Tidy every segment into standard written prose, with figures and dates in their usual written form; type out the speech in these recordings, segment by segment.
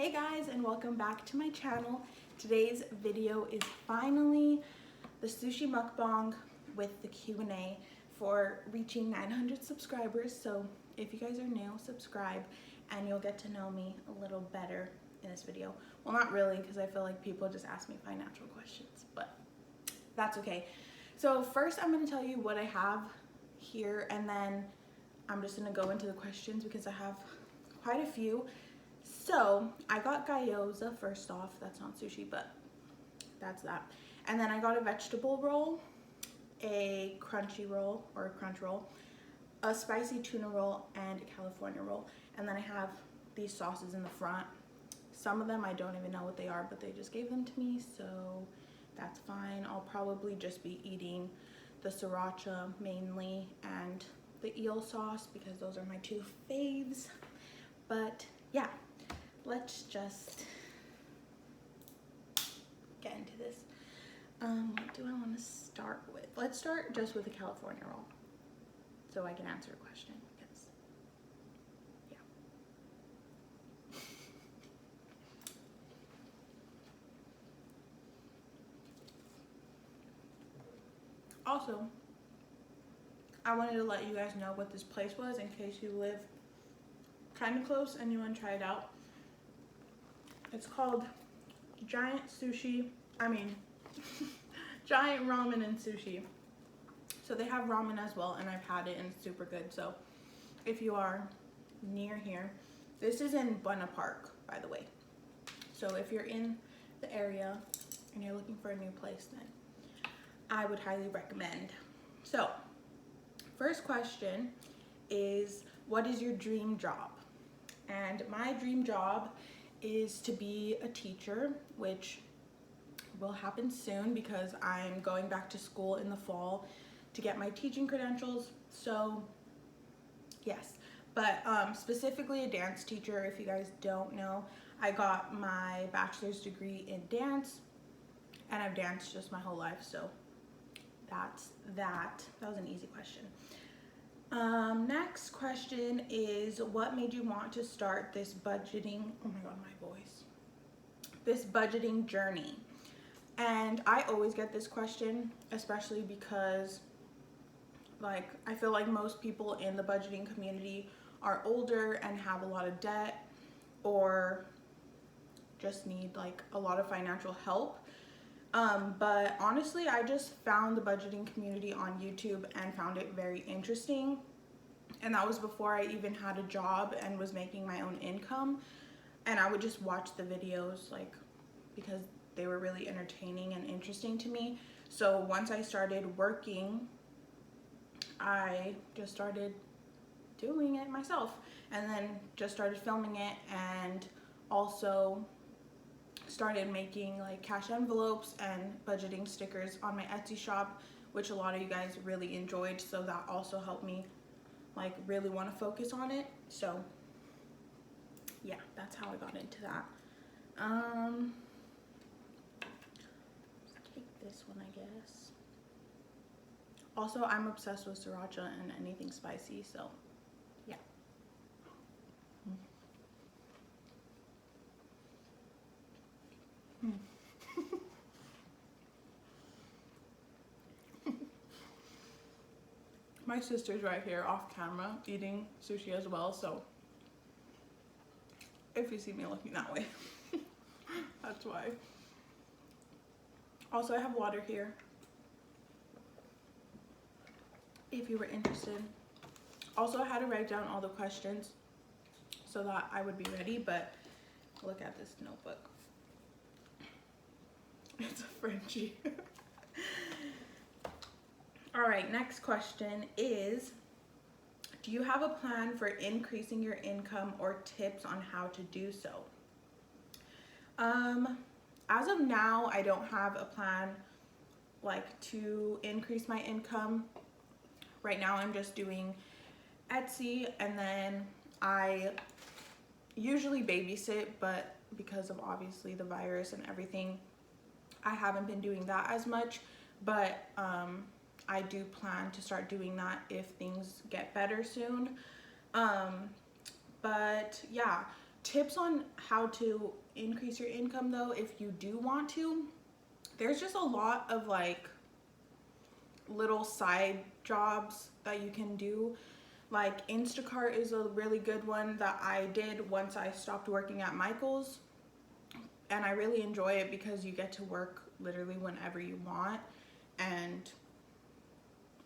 Hey guys, and welcome back to my channel. Today's video is finally the sushi mukbang with the Q&A for reaching 900 subscribers. So if you guys are new, subscribe and you'll get to know me a little better in this video. Well, not really, because I feel like people just ask me financial questions, but that's okay. So first I'm going to tell you what I have here, and then I'm just going to go into the questions because I have quite a few. So I got gyoza first off. That's not sushi, but that's that. And then I got a vegetable roll, a crunchy roll or a crunch roll, a spicy tuna roll, and a California roll. And then I have these sauces in the front. Some of them I don't even know what they are, but they just gave them to me, so that's fine. I'll probably just be eating the sriracha mainly and the eel sauce because those are my two faves. But yeah, let's just get into this. What do I want to start with? Let's start just with the California roll so I can answer a question because, yeah. Also, I wanted to let you guys know what this place was in case you live kind of close and you want to try it out. It's called Giant Ramen and Sushi. So they have ramen as well, and I've had it and it's super good. So if you are near here, this is in Buena Park, by the way. So if you're in the area and you're looking for a new place, then I would highly recommend. So first question is, what is your dream job? And my dream job is to be a teacher, which will happen soon because I'm going back to school in the fall to get my teaching credentials. So yes, but specifically a dance teacher. If you guys don't know, I got my bachelor's degree in dance and I've danced just my whole life. So that's that. That was an easy question. Next question is, what made you want to start this budgeting, oh my god, my voice, this budgeting journey? And I always get this question, especially because like I feel like most people in the budgeting community are older and have a lot of debt or just need like a lot of financial help. But honestly, I just found the budgeting community on YouTube and found it very interesting. And that was before I even had a job and was making my own income. And I would just watch the videos like because they were really entertaining and interesting to me. So once I started working, I just started doing it myself and then just started filming it, and also started making like cash envelopes and budgeting stickers on my Etsy shop, which a lot of you guys really enjoyed. So that also helped me like really want to focus on it. So yeah, that's how I got into that. Let's take this one, I guess. Also, I'm obsessed with sriracha and anything spicy, so yeah. My sister's right here off camera eating sushi as well, so if you see me looking that way, that's why. Also, I have water here if you were interested. Also, I had to write down all the questions so that I would be ready, but look at this notebook. It's a Frenchie. All right, next question is, do you have a plan for increasing your income or tips on how to do so? As of now, I don't have a plan like to increase my income. Right now, I'm just doing Etsy, and then I usually babysit, but because of obviously the virus and everything, I haven't been doing that as much, but I do plan to start doing that if things get better soon. But yeah, tips on how to increase your income though, if you do want to, there's just a lot of like little side jobs that you can do. Like Instacart is a really good one that I did once I stopped working at Michael's, and I really enjoy it because you get to work literally whenever you want, and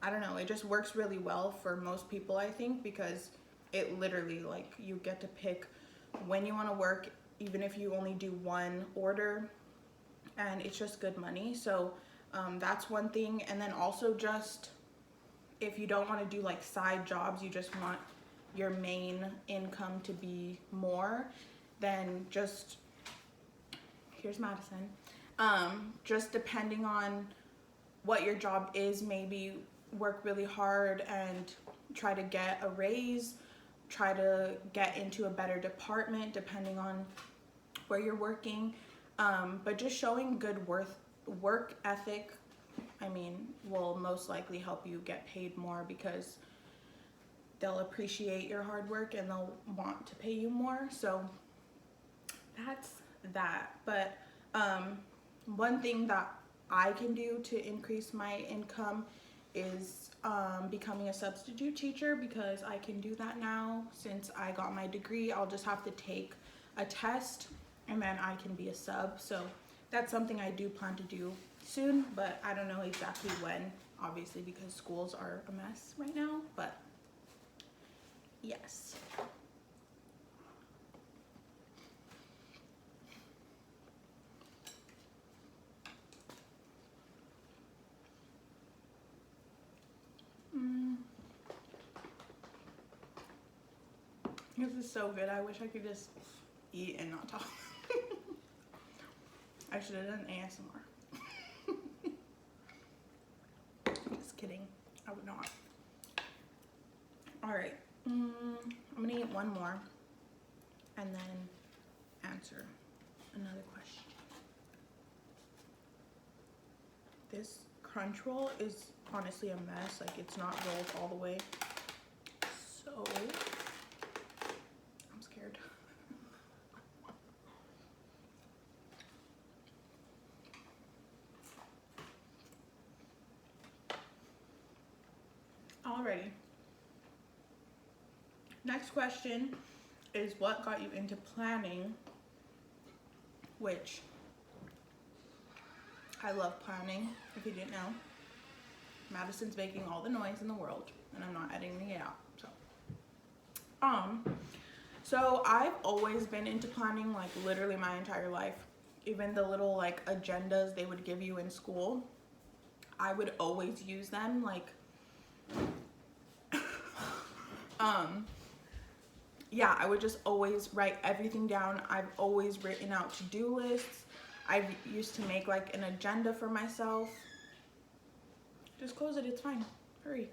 I don't know, it just works really well for most people, I think, because it literally, like, you get to pick when you want to work, even if you only do one order, and it's just good money. So that's one thing. And then also, just if you don't want to do like side jobs, you just want your main income to be more, then just, here's Madison, just depending on what your job is, maybe work really hard and try to get a raise, try to get into a better department depending on where you're working, but just showing good work ethic, I mean, will most likely help you get paid more, because they'll appreciate your hard work and they'll want to pay you more. So that's that. But one thing that I can do to increase my income is becoming a substitute teacher, because I can do that now. Since I got my degree, I'll just have to take a test and then I can be a sub. So that's something I do plan to do soon, but I don't know exactly when, obviously, because schools are a mess right now. But yes. This is so good. I wish I could just eat and not talk. I should have done ASMR. Just kidding. I would not. Alright. I'm gonna eat one more and then answer another question. This crunch roll is honestly a mess. Like, it's not rolled all the way. So I'm scared. Alrighty. Next question is, what got you into planning? Which, I love planning, if you didn't know. Madison's making all the noise in the world and I'm not editing it out. So I've always been into planning, like literally my entire life. Even the little like agendas they would give you in school, I would always use them. Like yeah, I would just always write everything down. I've always written out to-do lists. I used to make like an agenda for myself. Just close it, it's fine. Hurry.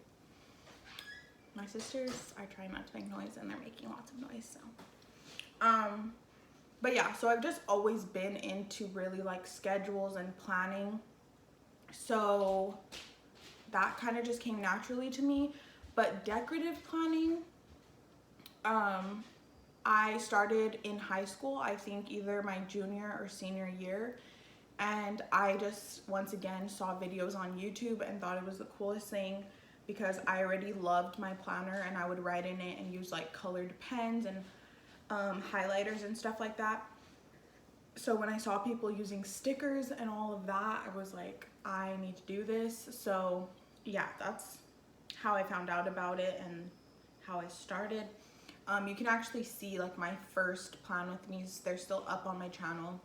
My sisters, I try not to make noise and they're making lots of noise, so. But yeah, so I've just always been into really like schedules and planning. So that kind of just came naturally to me. But decorative planning, I started in high school, I think either my junior or senior year. And I just, once again, saw videos on YouTube and thought it was the coolest thing, because I already loved my planner and I would write in it and use like colored pens and highlighters and stuff like that. So when I saw people using stickers and all of that, I was like, I need to do this. So yeah, that's how I found out about it and how I started. You can actually see like my first plan with me's, they're still up on my channel.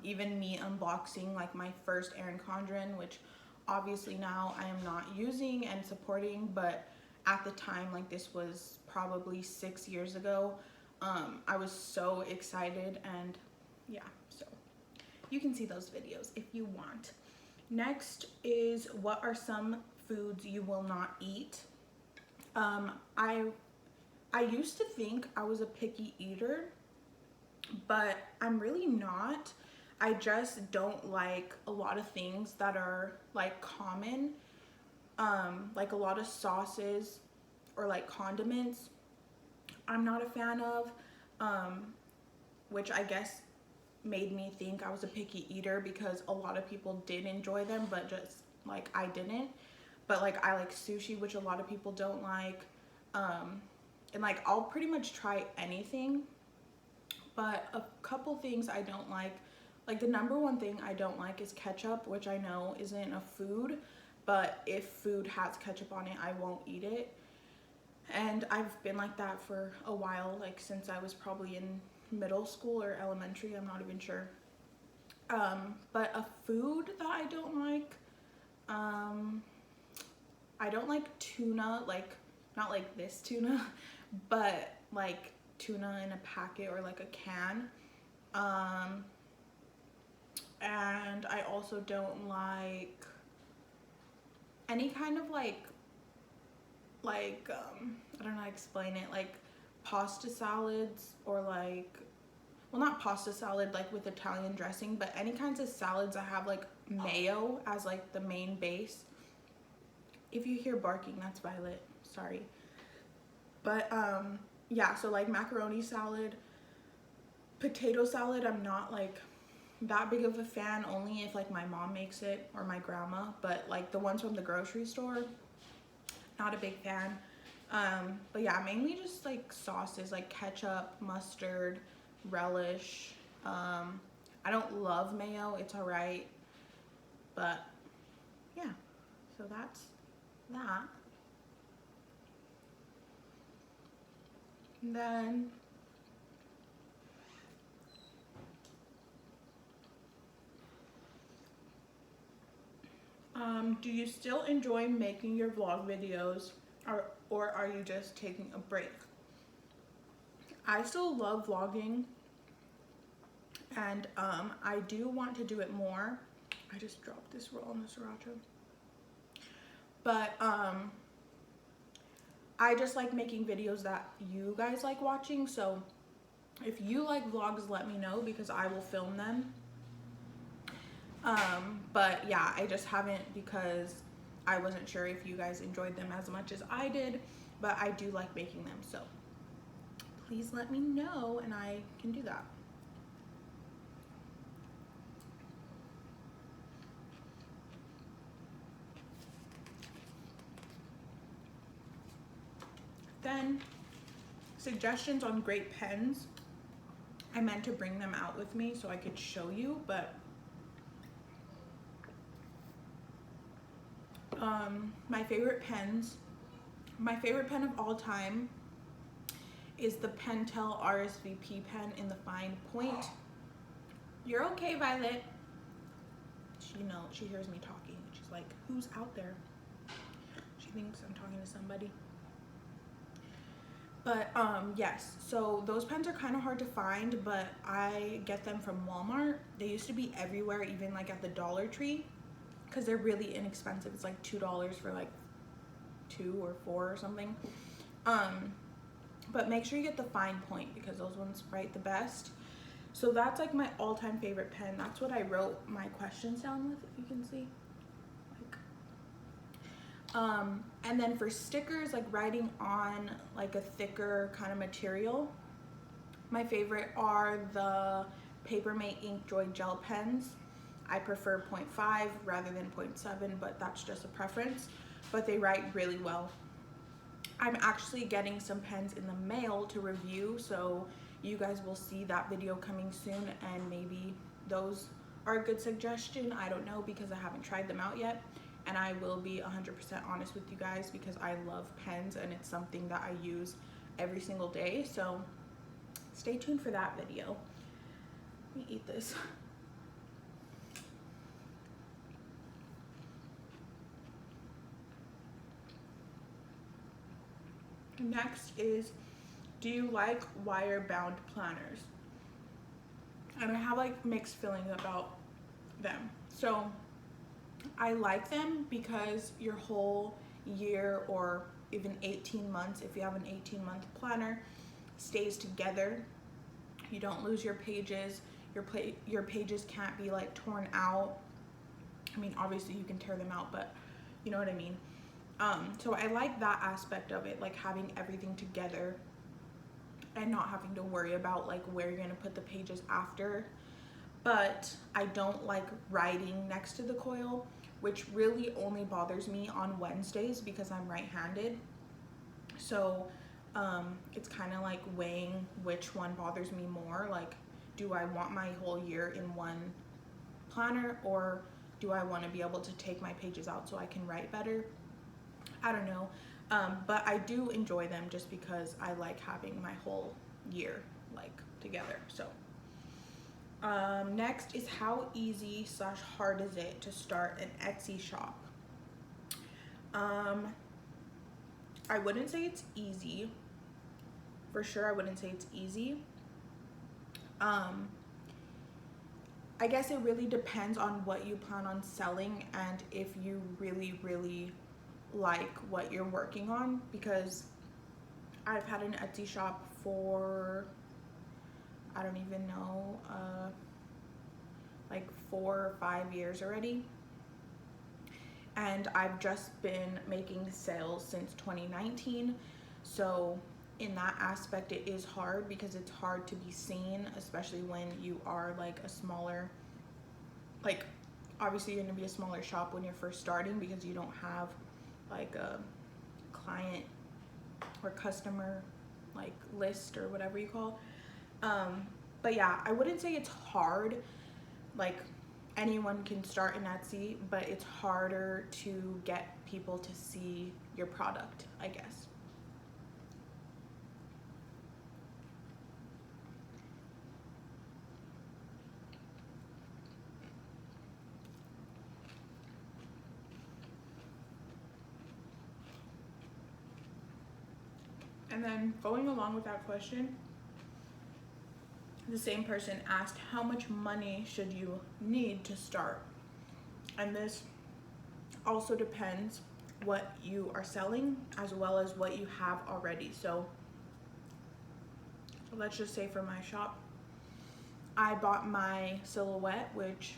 Even me unboxing like my first Erin Condren, which obviously now I am not using and supporting, but at the time, like this was probably 6 years ago, I was so excited. And yeah, so you can see those videos if you want. Next is, what are some foods you will not eat? I used to think I was a picky eater, but I'm really not. I just don't like a lot of things that are like common, like a lot of sauces or like condiments I'm not a fan of. which I guess made me think I was a picky eater because a lot of people did enjoy them, but just like I didn't. But like I like sushi, which a lot of people don't like. And like I'll pretty much try anything, but a couple things I don't like the number one thing I don't like is ketchup, which I know isn't a food, but if food has ketchup on it, I won't eat it. And I've been like that for a while, like since I was probably in middle school or elementary, I'm not even sure. But a food that I don't like, I don't like tuna, like not like this tuna, but like tuna in a packet or like a can. And I also don't like any kind of like I don't know how to explain it, like pasta salads, or like, well, not pasta salad like with Italian dressing, but any kinds of salads that have like mayo as like the main base. If you hear barking, that's Violet, sorry. But yeah, so like macaroni salad, potato salad, I'm not like that big of a fan, only if like my mom makes it or my grandma, but like the ones from the grocery store, not a big fan. But yeah, mainly just like sauces like ketchup, mustard, relish. I don't love mayo, it's all right, but yeah, so that's that. And then do you still enjoy making your vlog videos, or are you just taking a break? I still love vlogging, and I do want to do it more. I just dropped this roll on the sriracha. But I just like making videos that you guys like watching, so if you like vlogs, let me know because I will film them. But yeah, I just haven't because I wasn't sure if you guys enjoyed them as much as I did, but I do like making them, so please let me know and I can do that. Then suggestions on great pens. I meant to bring them out with me so I could show you, but my favorite pens, my favorite pen of all time is the Pentel RSVP pen in the fine point. You're okay, Violet. She hears me talking. She's like, who's out there? She thinks I'm talking to somebody. But yes, so those pens are kind of hard to find, but I get them from Walmart. They used to be everywhere, even like at the Dollar Tree, because they're really inexpensive. It's like $2 for like 2 or 4 or something. But make sure you get the fine point because those ones write the best. So that's like my all-time favorite pen. That's what I wrote my questions down with, if you can see. And then for stickers, like writing on like a thicker kind of material, my favorite are the Papermate Ink Joy gel pens. I prefer 0.5 rather than 0.7, but that's just a preference, but they write really well. I'm actually getting some pens in the mail to review, so you guys will see that video coming soon, and maybe those are a good suggestion. I don't know because I haven't tried them out yet, and I will be 100% honest with you guys because I love pens and it's something that I use every single day, so stay tuned for that video. Let me eat this. Next is, do you like wire bound planners? And I have like mixed feelings about them. So I like them because your whole year, or even 18 months, if you have an 18-month planner, stays together. You don't lose your pages. Your pages can't be like torn out. I mean, obviously you can tear them out, but you know what I mean. So I like that aspect of it, like having everything together. and not having to worry about like where you're gonna put the pages after. But I don't like writing next to the coil, which really only bothers me on Wednesdays because I'm right-handed. So it's kind of like weighing which one bothers me more. Like, do I want my whole year in one planner, or do I want to be able to take my pages out so I can write better? I don't know. But I do enjoy them just because I like having my whole year like together. So next is, how easy / hard is it to start an Etsy shop? I wouldn't say it's easy. For sure, I wouldn't say it's easy. I guess it really depends on what you plan on selling and if you really, really like what you're working on, because I've had an Etsy shop for, I don't even know, like 4 or 5 years already. And I've just been making sales since 2019. So in that aspect, it is hard because it's hard to be seen, especially when you are like a smaller, like obviously you're gonna be a smaller shop when you're first starting because you don't have like a client or customer like list or whatever you call. But yeah, I wouldn't say it's hard. Like, anyone can start an Etsy, but it's harder to get people to see your product, I guess. And then going along with that question, the same person asked, how much money should you need to start? And this also depends what you are selling as well as what you have already. So let's just say for my shop, I bought my silhouette, which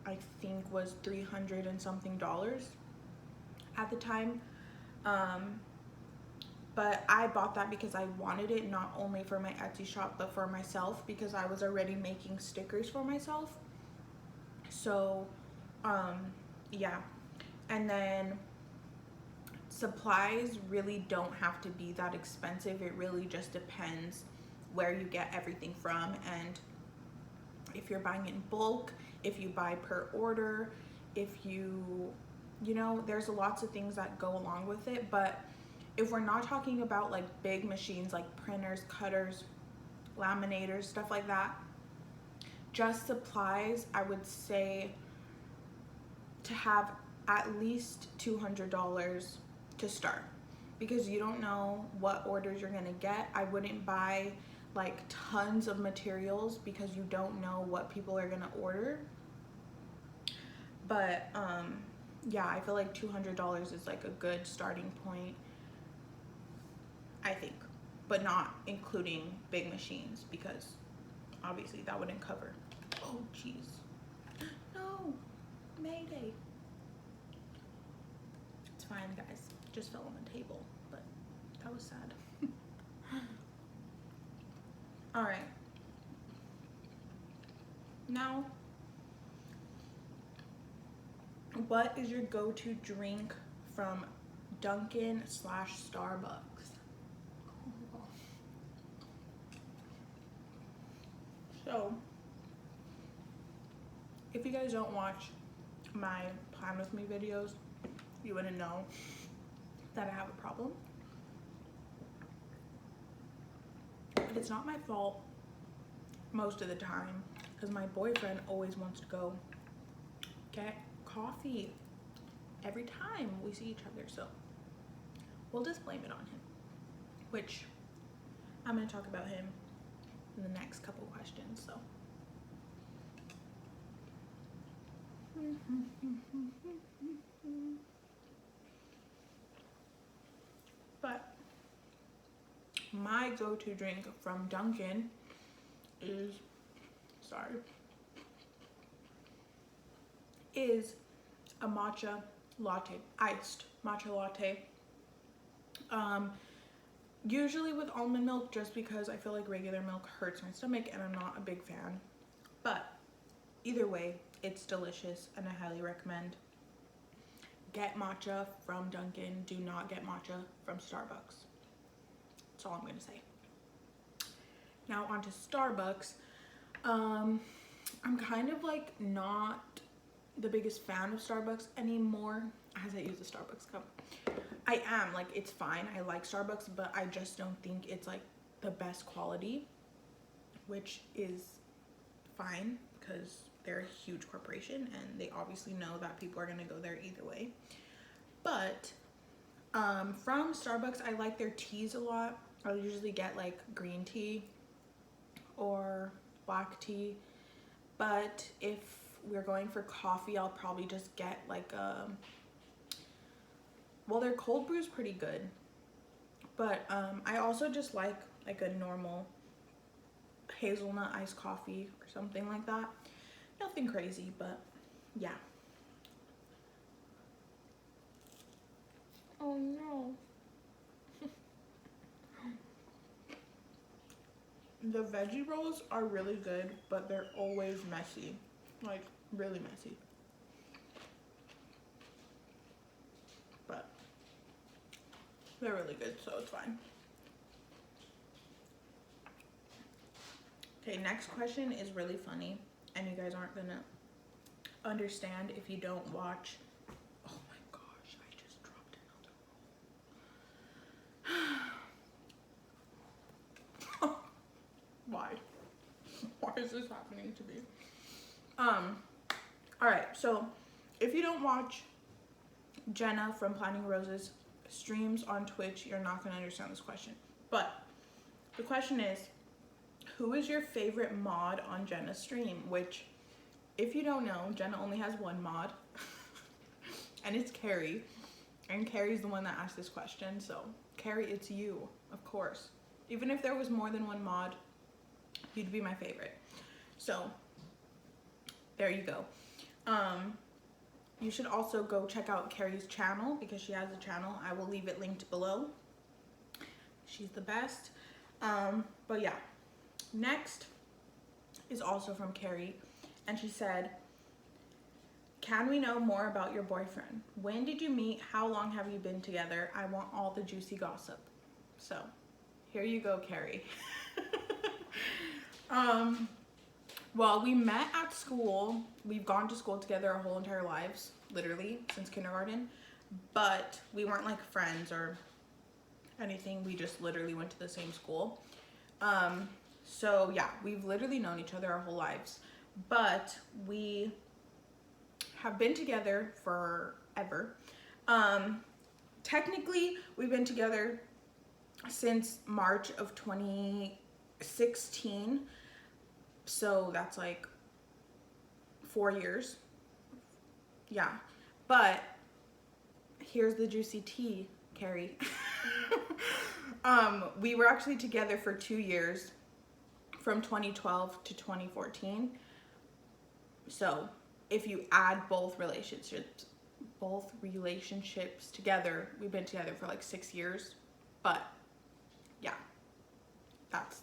I think was $300 and something at the time. But I bought that because I wanted it, not only for my Etsy shop, but for myself, because I was already making stickers for myself. So, yeah. And then supplies really don't have to be that expensive. It really just depends where you get everything from, and if you're buying in bulk, if you buy per order, if you know, there's lots of things that go along with it. But if we're not talking about like big machines like printers, cutters, laminators, stuff like that, just supplies, I would say to have at least $200 to start, because you don't know what orders you're gonna get. I wouldn't buy like tons of materials because you don't know what people are gonna order. But yeah, I feel like $200 is like a good starting point, I think, but not including big machines, because obviously that wouldn't cover. Oh jeez, no, Mayday. It's fine, guys, just fell on the table, but that was sad. All right, now what is your go-to drink from Dunkin' / Starbucks? So, if you guys don't watch my Plan With Me videos, you wouldn't know that I have a problem. But it's not my fault most of the time, because my boyfriend always wants to go get coffee every time we see each other. So we'll just blame it on him, which I'm going to talk about him in the next couple questions. So but my go-to drink from Dunkin' is a matcha latte, iced matcha latte. usually with almond milk, just because I feel like regular milk hurts my stomach and I'm not a big fan. But either way, it's delicious and I highly recommend. Get matcha from Dunkin'. Do not get matcha from Starbucks. That's all I'm gonna say. Now on to Starbucks. I'm kind of like not the biggest fan of Starbucks anymore as I use a Starbucks cup. I am, like, it's fine. I like Starbucks, but I just don't think it's like the best quality, which is fine because they're a huge corporation and they obviously know that people are gonna go there either way. But from Starbucks, I like their teas a lot. I'll usually get like green tea or black tea, but if we're going for coffee, I'll probably just get like well, their cold brew is pretty good, but I also just like a normal hazelnut iced coffee or something like that. Nothing crazy, but yeah. Oh no. The veggie rolls are really good, but they're always messy, like really messy. But they're really good, so it's fine. Okay, next question is really funny, and you guys aren't gonna understand if you don't watch. Oh my gosh, I just dropped another roll. Why? Why is this happening to me? Alright, so if you don't watch Jenna from Planning Rose's streams on Twitch, you're not gonna understand this question. But the question is, who is your favorite mod on Jenna's stream? Which, if you don't know, Jenna only has one mod, and it's Carrie. And Carrie's the one that asked this question, so Carrie, it's you, of course. Even if there was more than one mod, you'd be my favorite. So there you go. You should also go check out Carrie's channel because she has a channel. I will leave it linked below. She's the best. But yeah, next is also from Carrie, and she said, can we know more about your boyfriend? When did you meet? How long have you been together? I want all the juicy gossip. So here you go, Carrie. Well, we met at school. We've gone to school together our whole entire lives, literally since kindergarten, but we weren't like friends or anything. We just literally went to the same school. So yeah, we've literally known each other our whole lives, but we have been together forever. Technically, we've been together since March of 2016. So that's like 4 years. Yeah. But here's the juicy tea, Carrie. We were actually together for 2 years, from 2012 to 2014. So if you add both relationships together, we've been together for like 6 years. But yeah, that's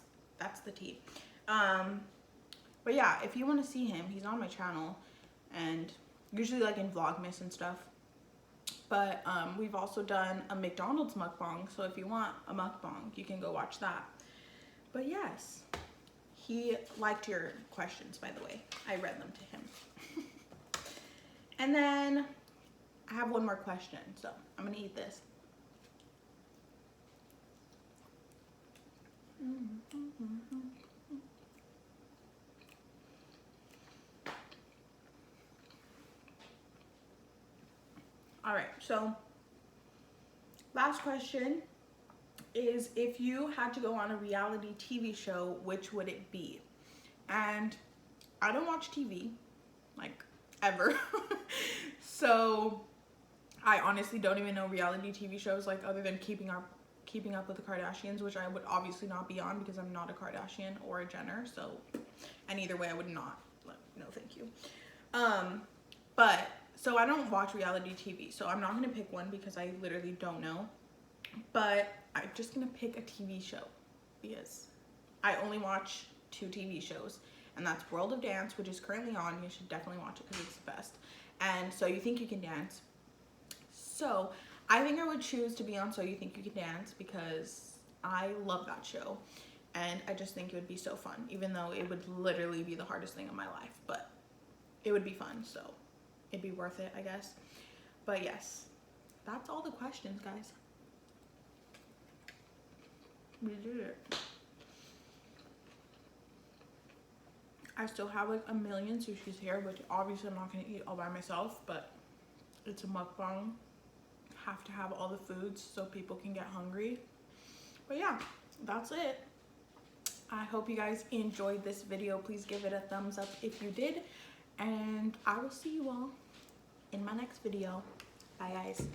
the tea. But yeah, if you want to see him, he's on my channel, and usually like in Vlogmas and stuff. But we've also done a McDonald's mukbang, so if you want a mukbang, you can go watch that. But yes, he liked your questions, by the way. I read them to him. And then I have one more question, so I'm gonna eat this. All right, so last question is, if you had to go on a reality TV show, which would it be? And I don't watch TV, like, ever. So I honestly don't even know reality TV shows, like, other than keeping up with the Kardashians, which I would obviously not be on because I'm not a Kardashian or a Jenner. So, and either way I would not, like, no thank you. But so I don't watch reality TV, so I'm not gonna pick one because I literally don't know. But I'm just gonna pick a TV show because I only watch 2 TV shows, and that's World of Dance, which is currently on. You should definitely watch it because it's the best. And So You Think You Can Dance. So I think I would choose to be on So You Think You Can Dance because I love that show, and I just think it would be so fun, even though it would literally be the hardest thing in my life, but it would be fun, so it'd be worth it, I guess. But yes, that's all the questions, guys. We did it. I still have like a million sushis here, which obviously I'm not gonna eat all by myself, but it's a mukbang. Have to have all the foods so people can get hungry. But yeah, that's it. I hope you guys enjoyed this video. Please give it a thumbs up if you did, and I will see you all in my next video. Bye, guys.